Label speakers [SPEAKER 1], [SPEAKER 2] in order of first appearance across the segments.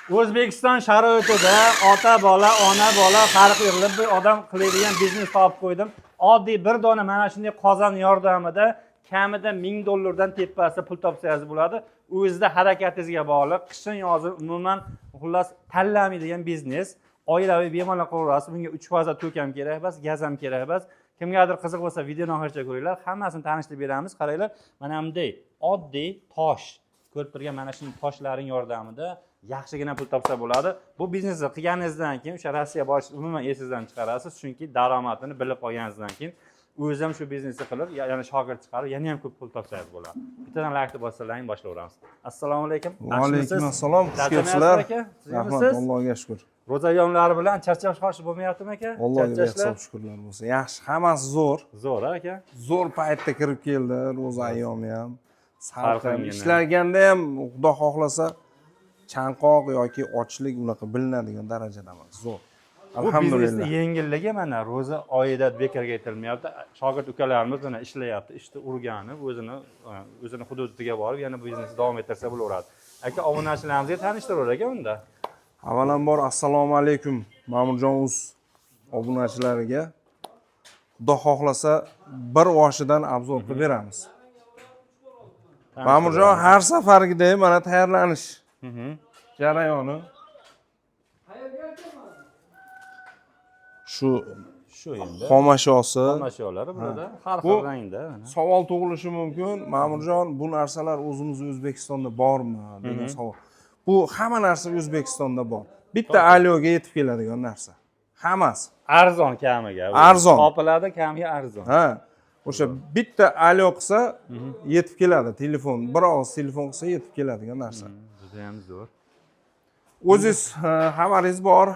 [SPEAKER 1] O'zbekiston sharoitida ota bola, ona bola farqi yo'q. Bir odam qiladigan biznes topib qo'ydim. Oddiy bir dona mana shunday qozon yordamida kamida $1000 tepasida pul topsangiz bo'ladi. O'zida harakatingizga bog'liq. Qishin yozib umuman xullas tanlamaydigan biznes. Oilaviy bemalol qilaverasiz. Bunga 3% to'kam kerak emas, gaz ham kerak emas. Kimgadir qiziq bo'lsa, videoni oxirigacha ko'ringlar. Hammasini tanishtirib beramiz. Qaranglar, mana bunday oddiy tosh. Ko'rib turgan mana shunday toshlarning yordamida yaxshigina pul topsa bo'ladi. Bu biznesni qilganingizdan keyin o'sha Rossiya bosh umuman esingizdan chiqarasiz, chunki daromadini bilib qolganingizdan keyin o'zi ham shu biznesni qilib, yana shogird chiqarib, yana ham ko'p pul topsangiz bo'ladi. Bittadan like bossangiz boshlayveramiz. Assalomu alaykum.
[SPEAKER 2] Va alaykum assalom. Xush kelibsizlar. Rahmat, Allohga shukr.
[SPEAKER 1] Ro'zayomlari bilan charchash hoshi bo'lmayaptimi aka?
[SPEAKER 2] Allohga hisob shukrlar bo'lsin. Yaxshi, hammasi zo'r.
[SPEAKER 1] Zo'r aka.
[SPEAKER 2] Zo'r paytda kirib keldi, ro'za ayyomi ham. Salqin ishlaganda ham Xudo xohlasa chanqoq yoki ochlik unaqa bilinadigan darajada emas. Zo'r. Alhamdulillah.
[SPEAKER 1] Bu yengilligi mana ro'za oyida bekorga aytilmayapti. Shogird ukalarimiz mana ishlayapti, ishni urgani, o'zini hududiga borib yana biznesni davom ettirsa bo'laveradi. Aka, obunachilarimizga tanishtiravering aka unda.
[SPEAKER 2] Avvalambor assalomu alaykum Ma'murjon.uz obunachilariga. Xudo xohlasa bir oshidan obzor qilib beramiz. Ma'murjon har safargidek mana tayyorlanish jarayoni. Shu
[SPEAKER 1] endi
[SPEAKER 2] xomashosi.
[SPEAKER 1] Xomasholari burada har xil rangda.
[SPEAKER 2] Savol tug'ilishi mumkin. Ma'murjon, bu narsalar o'zimiz O'zbekistonda bormi degan savol. Bu hamma narsa O'zbekistonda bor. Bitta alyoga yetib keladigan narsa. Hammasi.
[SPEAKER 1] Arzon kamiga.
[SPEAKER 2] Arzon.
[SPEAKER 1] Topiladi, kamiga arzon.
[SPEAKER 2] Ha. O'sha bitta alyo qilsa yetib keladi. Telefon, bir og'iz telefon qilsa yetib keladigan narsa.
[SPEAKER 1] Juda ham zo'r.
[SPEAKER 2] O'zingiz xabaringiz bor.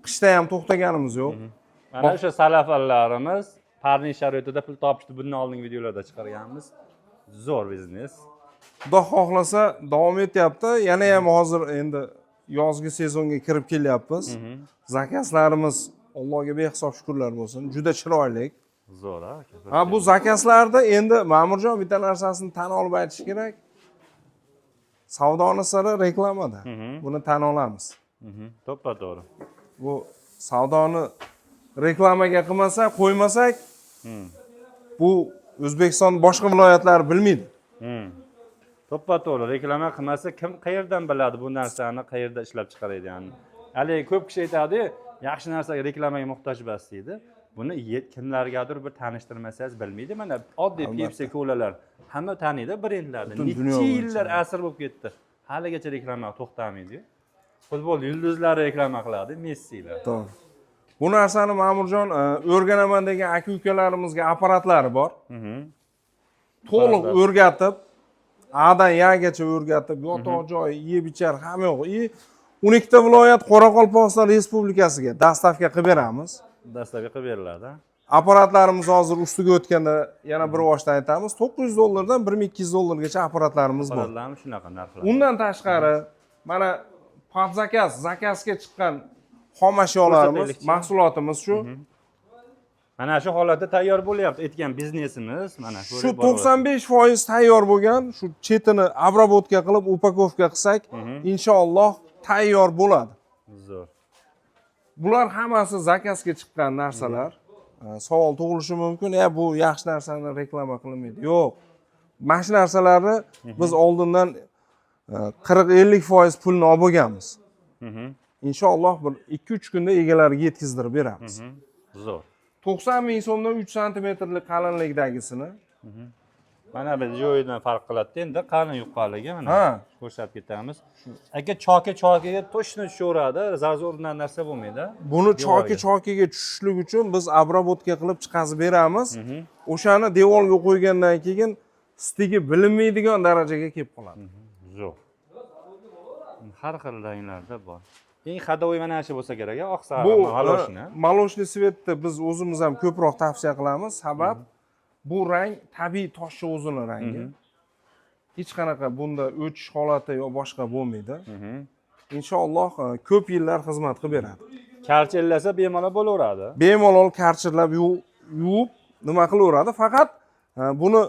[SPEAKER 2] Qishda ham to'xtaganimiz yo'q.
[SPEAKER 1] Mana o'sha salafallarimiz parniy sharoitida pul topishdi. Bundan oldingi videolarda chiqarganmiz. Zo'r biznes.
[SPEAKER 2] Xudo xohlasa davom etyapti. Yana ham hozir endi yozgi sezonga kirib kelyapmiz. Zakazlarimiz Allohga behisob shukrlar bo'lsin. Juda chiroyli.
[SPEAKER 1] Zo'r aka.
[SPEAKER 2] Ha, bu zakazlarda endi Ma'murjon bitta narsasini tan olib aytish kerak. Savdoni siri reklamada. Buni tan olamiz.
[SPEAKER 1] To'ppa-to'g'ri.
[SPEAKER 2] Bu savdoni reklamaga qilmasak, qo'ymasak, bu O'zbekiston boshqa viloyatlari bilmaydi.
[SPEAKER 1] To'ppa-to'g'ri reklama qilmasa kim qayerdan biladi bu narsani qayerda ishlab chiqaradiganini. Haligi ko'p kishi aytadi, yaxshi narsaga reklamaga muhtoj emas deydi. Buni kimlargadir bir tanishtirmasangiz bilmaydi. Mana oddiy Pepsi Colalar hamma taniydi brendlarni. Necha yillar asr bo'lib ketdi. Haligacha reklama to'xtamaydi. Futbol yulduzlari reklama qiladi, Messilar.
[SPEAKER 2] To'g'ri. Bu narsani Ma'murjon o'rganaman degan aka-ukalarimizga apparatlari bor. To'liq o'rgatib, A'dan Yagacha o'rgatib, yotoq joy, yeb ichar hamma yo'q. 12 ta viloyat Qoraqalpog'iston Respublikasiga dastavka qilib beramiz.
[SPEAKER 1] Dastavka qilib beriladi.
[SPEAKER 2] Apparatlarimiz hozir ustiga o'tganda yana bir boshdan aytamiz, $900 dan $1200 gacha apparatlarimiz bor.
[SPEAKER 1] Apparatlarimiz shunaqa narxlar.
[SPEAKER 2] Undan tashqari mana zakazga chiqqan xomasholarimiz, mahsulotimiz shu.
[SPEAKER 1] Mana shu holatda tayyor bo'lyapti aytgan biznesimiz. Mana
[SPEAKER 2] shu 95% tayyor bo'lgan, shu chetini обработка qilib, upakovka qilsak, inshaalloh tayyor bo'ladi.
[SPEAKER 1] Zo'r.
[SPEAKER 2] Bular hammasi zakazga chiqqan narsalar. Savol tug'ilishi mumkin, bu yaxshi narsani reklama qilmaydi. Yo'q. Mana shu narsalarni biz oldindan 40-50% pulni olib bo'lganmiz. Inshaalloh bir 2-3 kunda egalariga yetkazdirib beramiz.
[SPEAKER 1] Zo'r.
[SPEAKER 2] 90 ming so'mdan 3 santimetrlik qalinlikdagisini.
[SPEAKER 1] Mana biz joyidan farq qiladi. Endi qalin yuqaligi mana ko'rsatib ketamiz. Aka chokiga to'shni tushaveradi, zazordan narsa bo'lmaydi.
[SPEAKER 2] Buni chokiga tushishlik uchun biz обработка qilib chiqazib beramiz. O'shani devorga qo'ygandan keyin stigi bilinmaydigan darajaga kelib qoladi.
[SPEAKER 1] Zo'r. Har xil ranglarda bor. Eng hadoviy mana shu bo'lsa kerak, oq sariq, maloshni.
[SPEAKER 2] Maloshni svetni biz o'zimiz ham ko'proq tavsiya qilamiz. Sabab bu rang tabiiy toshcha o'zini rangi. Hech qanaqa bunda o'chish holati yo boshqa bo'lmaydi. Inshaalloh ko'p yillar xizmat qilib beradi.
[SPEAKER 1] Karchillasa bemalol bo'laveradi.
[SPEAKER 2] Bemalol karchillab yuvib nima qilaveradi? Faqat buni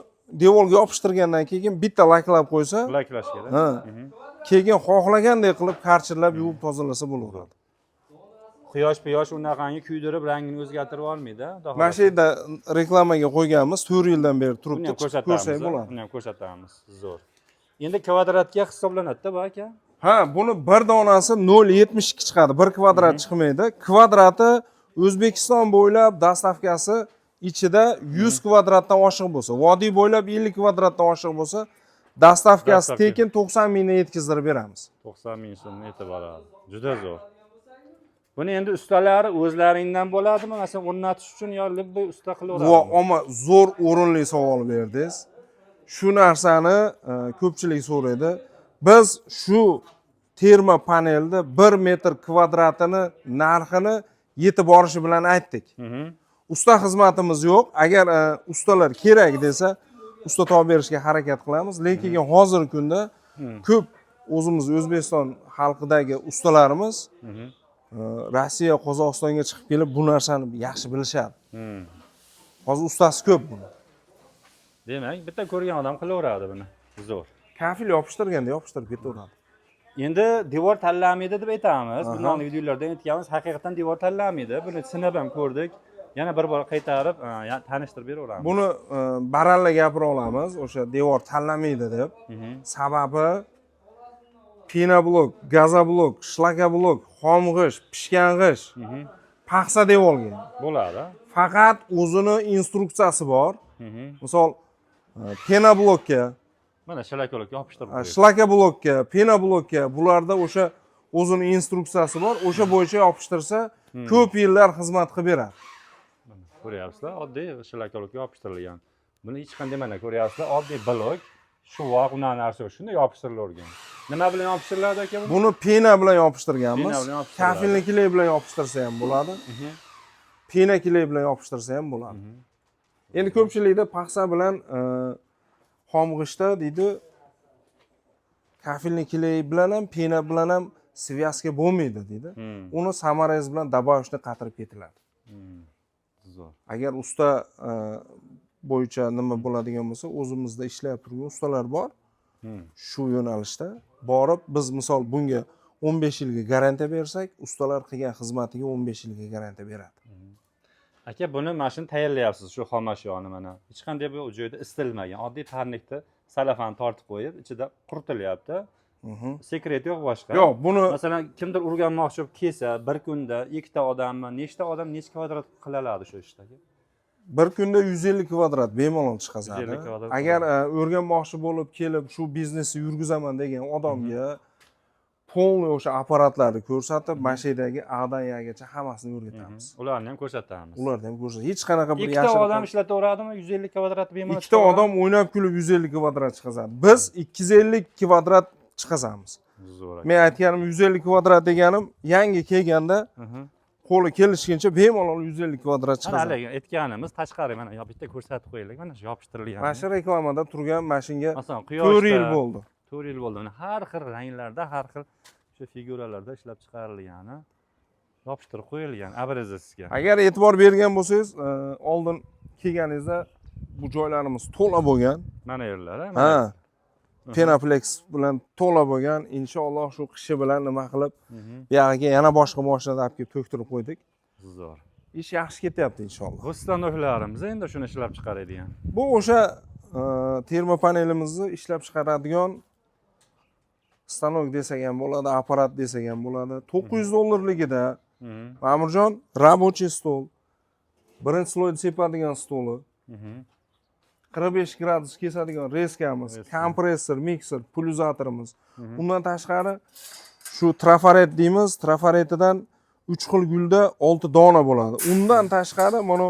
[SPEAKER 2] devorga yopishtirgandan keyin bitta laklab qo'ysa,
[SPEAKER 1] laklash kerak.
[SPEAKER 2] keyin xohlagandek qilib karchirlab yuvib tozalasa bo'laveradi.
[SPEAKER 1] Quyosh unaqangi kuydirib rangini o'zgartirib olmaydi.
[SPEAKER 2] Mana shu yerda reklamaga qo'yganmiz, 4 yildan beri
[SPEAKER 1] Buni
[SPEAKER 2] turibdi.
[SPEAKER 1] ham
[SPEAKER 2] Ko'rsak
[SPEAKER 1] ko'rsatamiz.
[SPEAKER 2] bo'ladi.
[SPEAKER 1] Buni ham ko'rsatamiz. Zo'r. Endi kvadratga hisoblanadi-da bu aka.
[SPEAKER 2] Ha, buni bir donasi 0,72 chiqadi. 1 kvadrat chiqmaydi. Kvadrati O'zbekiston bo'ylab dastavkasi ichida 100 kvadratdan oshiq bo'lsa, vodiy bo'ylab 50 kvadratdan oshiq bo'lsa, dastavkasi tekin 90 mingdan yetkazdirib beramiz.
[SPEAKER 1] 90 ming so'mni yetib boradi. Juda zo'r. Buni endi ustalari o'zlaringdan bo'ladimi? Masalan, o'rnatish uchun yo libbiy usta qilaveradimi?
[SPEAKER 2] Ammo zo'r o'rinli savol berdingiz. Shu narsani ko'pchilik so'raydi. Biz shu terma panelni 1 metr kvadratini narxini yetib borishi bilan aytdik. Usta xizmatimiz yo'q. Agar ustalar kerak desa, usta topib berishga harakat qilamiz. Lekin hozirgi kunda ko'p o'zimiz O'zbekiston xalqidagi ustalarimiz Rossiya, Qozog'istonga chiqib kelib bu narsani yaxshi bilishadi. Hozir ustasi ko'p buni.
[SPEAKER 1] Demak, bitta ko'rgan odam qilaveradi buni. Zo'r.
[SPEAKER 2] Kafil yopishtirganda yopishtirib ketaveradi.
[SPEAKER 1] Endi devor tanlanmaydi deb aytamiz. Bundan videolarda aytganmiz, haqiqatan devor tanlanmaydi. Buni sinab ham ko'rdik. Yana bir bor qaytarib, tanishtirib beraveramiz.
[SPEAKER 2] Buni baralla gapira olamiz, o'sha devor tanlanmaydi deb. Sababi pinablok, gazoblok, shlakablok, xomg'ish, pishgan g'ish, paxsa devorga
[SPEAKER 1] bo'ladi.
[SPEAKER 2] Faqat o'zini instruksiyasi bor. Misol, pinablokka,
[SPEAKER 1] mana shlakolokka yopishtirib qo'ying.
[SPEAKER 2] shlakablokka, pinablokka bularda o'sha o'zini instruksiyasi bor. O'sha bo'yicha yopishtirsa, ko'p yillar xizmat qilib beradi.
[SPEAKER 1] Ko'ryapsizlar, oddiy shlakolokka yopishtirilgan. Buni hech qanday mana ko'ryapsizlar, oddiy blok, shuvoq, unaqa narsa shunday yopishtirilgan. Nima bilan yopishtiriladi aka bu?
[SPEAKER 2] Buni pena bilan yopishtirganmiz.
[SPEAKER 1] Pena bilan yopishtiriladi.
[SPEAKER 2] Kafilni kilay bilan yopishtirsa ham bo'ladi. Pena kilay bilan yopishtirsa ham bo'ladi. Endi ko'pchilikda paxsa bilan xomg'ishda deydi, kafilni kilay bilan ham, pena bilan ham svязка bo'lmaydi deydi. Uni samarangiz bilan добавочный qatirib ketiladi.
[SPEAKER 1] Zo'r.
[SPEAKER 2] Agar usta bo'yicha nima bo'ladigan bo'lsa, o'zimizda ishlab turgan ustalar bor. Shu yo'nalishda borib, biz misol bunga 15 yilga garantiya bersak, ustalar qilgan xizmatiga 15 yilga garantiya beradi.
[SPEAKER 1] Aka, buni mana shuni tayyorlayapsiz, shu xom ashyoni mana. Hech qanday bu joyda isitilmagan, oddiy parnikda salafan tortib qo'yib, ichida quritilyapti. Sekret yo'q boshqa.
[SPEAKER 2] Yo'q, buni
[SPEAKER 1] masalan, kimdir o'rganmoqchi bo'lib kelsa, bir kunda ikkita odammi, nechta odam necha kvadrat qila oladi shu ishdagi?
[SPEAKER 2] bir kunda 150 kvadrat bemalol chiqazadi.
[SPEAKER 1] 150 kvadrat.
[SPEAKER 2] Agar o'rganmoqchi bo'lib kelib shu biznesni yurgizaman degan odamga polniy o'sha apparatlarni ko'rsatib, mashinadagi A'dan Y'gacha hammasini o'rgatamiz.
[SPEAKER 1] Ularni ham ko'rsatamiz.
[SPEAKER 2] Ularni ham ko'rsatamiz. Hech qanaqa bir
[SPEAKER 1] ikkita odam ishlataveradimi? 150 kvadrat bemalol.
[SPEAKER 2] Ikkita odam o'ynab kulib 150 kvadrat chiqazadi. Biz 250 kvadrat chiqazamiz.
[SPEAKER 1] Zo'r.
[SPEAKER 2] Men aytganim 150 kvadrat deganim, yangi kelganda qo'li kelishguncha bemalol 150 kvadrat chiqadi.
[SPEAKER 1] Hali aytganimiz tashqari mana bitta ko'rsatib qo'yaylik. Mana shu yopishtirilgan.
[SPEAKER 2] Mana shu reklamada turgan mashinga
[SPEAKER 1] masalan
[SPEAKER 2] 4 yil bo'ldi.
[SPEAKER 1] 4 yil bo'ldi. Mana har xil ranglarda, har xil shu figuralarda ishlab chiqarilgani, yopishtirib qo'yilgan abrazasiga.
[SPEAKER 2] Agar e'tibor bergan bo'lsangiz, oldin kelganingizda bu joylarimiz to'la bo'lgan.
[SPEAKER 1] Mana yerlar,
[SPEAKER 2] ha. Penaplex bilan to'la bo'lgan. Inshaalloh shu qishi bilan nima qilib, bu yerga yana boshqa mashinalar olib kelib to'ktirib qo'ydik.
[SPEAKER 1] Zo'r.
[SPEAKER 2] Ish yaxshi ketyapti inshaalloh.
[SPEAKER 1] Bu stanoklarimiz endi shuni ishlab chiqaradigan.
[SPEAKER 2] Bu o'sha termo panelimizni ishlab chiqaradigan stanok desak ham bo'ladi, apparat desak ham bo'ladi. 900 dollarligida Ma'murjon рабочий stol, birinchi sloyda sepadigan stoli, 45 gradus kesadigan reskamiz, kompressor, mikser, pulsatorimiz. Undan tashqari shu trafaret deymiz, trafaretidan 3 xil gulda 6 dona bo'ladi. Undan tashqari mana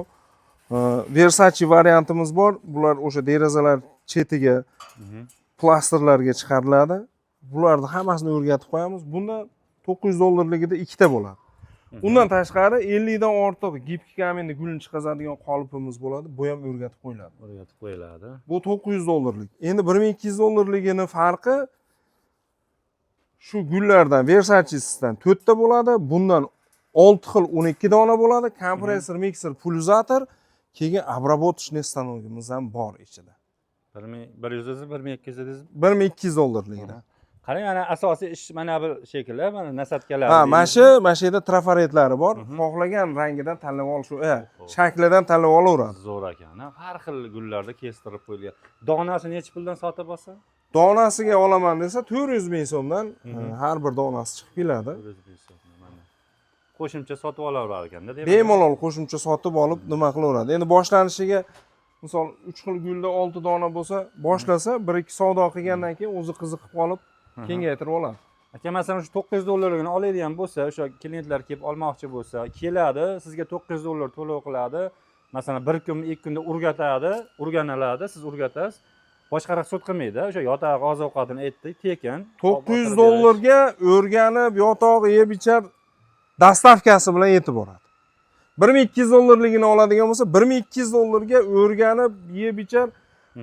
[SPEAKER 2] Versace variantimiz bor. Bular o'sha derazalar chetiga plastrlarga chiqariladi. Bularni hammasini o'rgatib qo'yamiz. Bunda 900 dollarligida ikkita bo'ladi. Undan tashqari 50 dan ortiq gipki kamenni gulni chiqazadigan qolipimiz bo'ladi. Bu ham o'rgatib qo'yiladi.
[SPEAKER 1] O'rgatib qo'yiladi.
[SPEAKER 2] Bu 900 dollarlik. Endi 1200 dollarligini farqi shu gullardan Versacesidan 4 ta bo'ladi. Bundan 6 xil 12 dona bo'ladi. Kompressor, mikser, pulsator, keyin обработочный stanogimiz ham bor ichida.
[SPEAKER 1] 1100 1200 dedingiz?
[SPEAKER 2] 1200 dollarligida.
[SPEAKER 1] qarang, ana asosiy ish mana bu shekilli, mana nasatkalar.
[SPEAKER 2] Ha, mana shu yerda trafaretlari bor. Xohlagan rangidan tanlab olish, shaklidan tanlab olaveradi.
[SPEAKER 1] Zo'r ekan. Har xil gullarda kestirib qo'yilgan. Donasi necha puldan sotib olsa?
[SPEAKER 2] Donasiga olaman desa 400 ming so'mdan har bir donasi chiqib keladi.
[SPEAKER 1] 400 ming so'm mana. Qo'shimcha sotib olaverar ekanda, demak.
[SPEAKER 2] Bemalol qo'shimcha sotib olib nima qilaveradi. Endi boshlanishiga misol 3 xil gulda 6 dona bo'lsa, boshlasa 1-2 savdo qilgandan keyin o'zi qiziqib qolib kengaytirib oladi.
[SPEAKER 1] Aka, masalan, shu 900 dollarligini oladigan bo'lsa, o'sha klientlar kelib olmoqchi bo'lsa, keladi, sizga 900 dollar to'lov qiladi. Masalan, 1 kun, 2 kunda o'rganiladi, siz o'rgatasiz. Boshqa rasxod qilmaydi. O'sha yotoq, oziq-ovqatini aytdik, tekin.
[SPEAKER 2] 900 dollarga o'rganib, yotoq, yeb ichar dastavkasi bilan yetib boradi. 1200 dollarligini oladigan bo'lsa, 1200 dollarga o'rganib, yeb ichar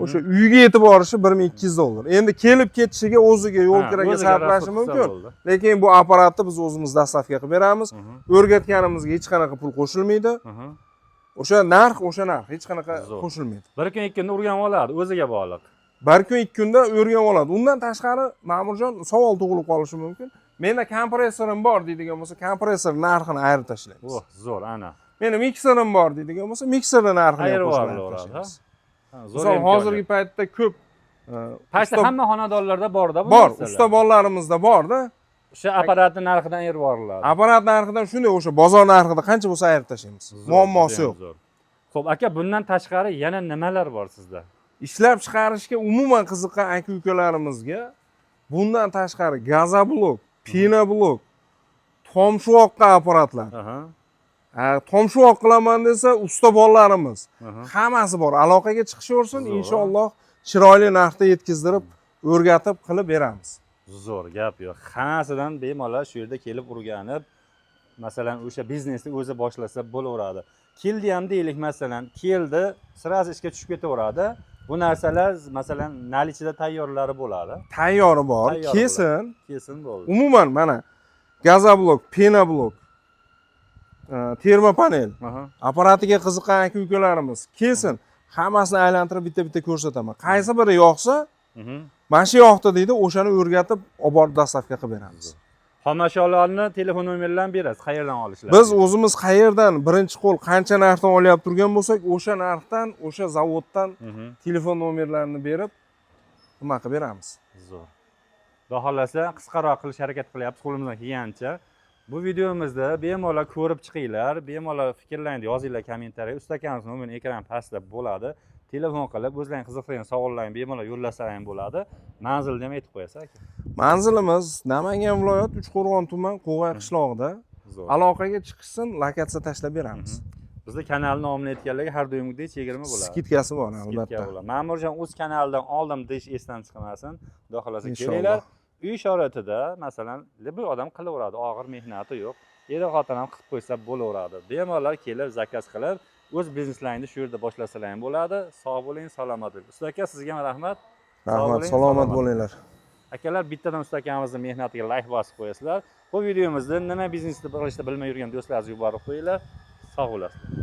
[SPEAKER 2] o'sha uyga yetib borishi 1200 dollar. Endi kelib ketishiga, o'ziga yo'l kiraga sarflashi mumkin. Lekin bu apparatni biz o'zimiz dastavka qilib beramiz. O'rgatganimizga hech qanaqa pul qo'shilmaydi. O'sha narx, hech qanaqa qo'shilmaydi.
[SPEAKER 1] 1 kun 2 kunda o'rganib oladi, o'ziga bog'liq.
[SPEAKER 2] 1 kun 2 kunda o'rganib oladi. Undan tashqari Ma'murjon savol tug'ilib qolishi mumkin. Menda kompressorim bor deydigan bo'lsa, kompressor narxini ayirib tashlaymiz.
[SPEAKER 1] Oh, zo'r, ana.
[SPEAKER 2] Meni mikserim bor deydigan bo'lsa, mikserning narxini ayirib tashlaymiz. Zo'r, hozirgi paytda ko'p
[SPEAKER 1] pastda hamma xonadonlarda bor-da bu
[SPEAKER 2] bor,
[SPEAKER 1] narsalar.
[SPEAKER 2] usta bolalarimizda bor-da.
[SPEAKER 1] O'sha apparatning narxidan ayirib yuboriladi.
[SPEAKER 2] Apparat narxidan shunday, o'sha bozor narxida qancha bo'lsa ayirib tashlaymiz. Muammosi yo'q.
[SPEAKER 1] Xo'p, aka, bundan tashqari yana nimalar bor sizda?
[SPEAKER 2] Ishlab chiqarishga umuman qiziqqan aka-ukalarimizga bundan tashqari gazoblok, penoblok, tomshuvoqqa apparatlar. Tomshuvoq qilaman desa, usta bolalarimiz hammasi bor. Aloqaga chiqishaversin, inshaalloh chiroyli narxda yetkazdirib, o'rgatib qilib beramiz.
[SPEAKER 1] Zo'r, gap yo'q. Hammasidan bemalol shu yerda kelib o'rganib, masalan, o'sha biznesni o'zi boshlasa bo'laveradi. Keldi ham deylik, masalan, keldi, sirasi ishga tushib ketaveradi. Bu narsalar masalan nalichida tayyorlari bo'ladi.
[SPEAKER 2] Tayyori bor, kesin
[SPEAKER 1] bo'ldi.
[SPEAKER 2] Umuman mana gazoblok, penoblok, termopanel apparatiga qiziqqan aka-ukalarimiz kelsin, hammasini aylantirib bitta-bitta ko'rsataman. Qaysi biri yoqsa, mana shu yoqda deydi, o'shani o'rgatib, olib borib dastavka qilib beramiz.
[SPEAKER 1] Xomashyolarni telefon nomerlarini berasiz, qayerdan olishlar?
[SPEAKER 2] Biz o'zimiz qayerdan birinchi qo'l qancha narxdan olyapti turgan bo'lsak, o'sha narxdan, o'sha zavoddan telefon nomerlarini berib, nima qilib beramiz.
[SPEAKER 1] Zo'r. Xudo xolasa qisqaroq qilish harakat qilyapmiz qo'limizdan kelgancha. Bu videomizda bemalol ko'rib chiqinglar, bemalol fikrlaringizni yozinglar kommentariya. Ustakangiz nomeri ekran pastda bo'ladi. Telefon qilib o'zlaringiz qiziqgan savollarni bemalol yo'llasangiz bo'ladi. Manzilni ham aytib qo'yasiz aka.
[SPEAKER 2] Manzilimiz Namangan viloyat Uchqo'rg'on tuman Qo'g'ay qishlog'ida. Aloqaga chiqishsin, lokatsiya tashlab beramiz.
[SPEAKER 1] Bizda kanal nomini aytganlarga har doimgidek chegirma bo'ladi.
[SPEAKER 2] Skidkasi bor albatta.
[SPEAKER 1] Ma'murjon o'z kanalidan oldim deyish esdan chiqmasin. Xudo xolasa kelinglar. Uy sharoitida masalan, bu odam qilaveradi, og'ir mehnati yo'q. Er xotin ham qilib qo'ysa bo'laveradi. Bemalol kelib zakaz qilib, o'z bizneslaringizni shu yerda boshlasalar ham bo'ladi. Sog' bo'ling, salomat bo'ling. Usta aka, sizga ham rahmat.
[SPEAKER 2] Rahmat, salomat bo'linglar.
[SPEAKER 1] Akalar, bittadan usta akamizning mehnatiga like bosib qo'yasizlar. Bu videomizda nima biznesni qilishni bilmay yurgan do'stlaringizni yuborib qo'yinglar. Sog' bo'lasizlar.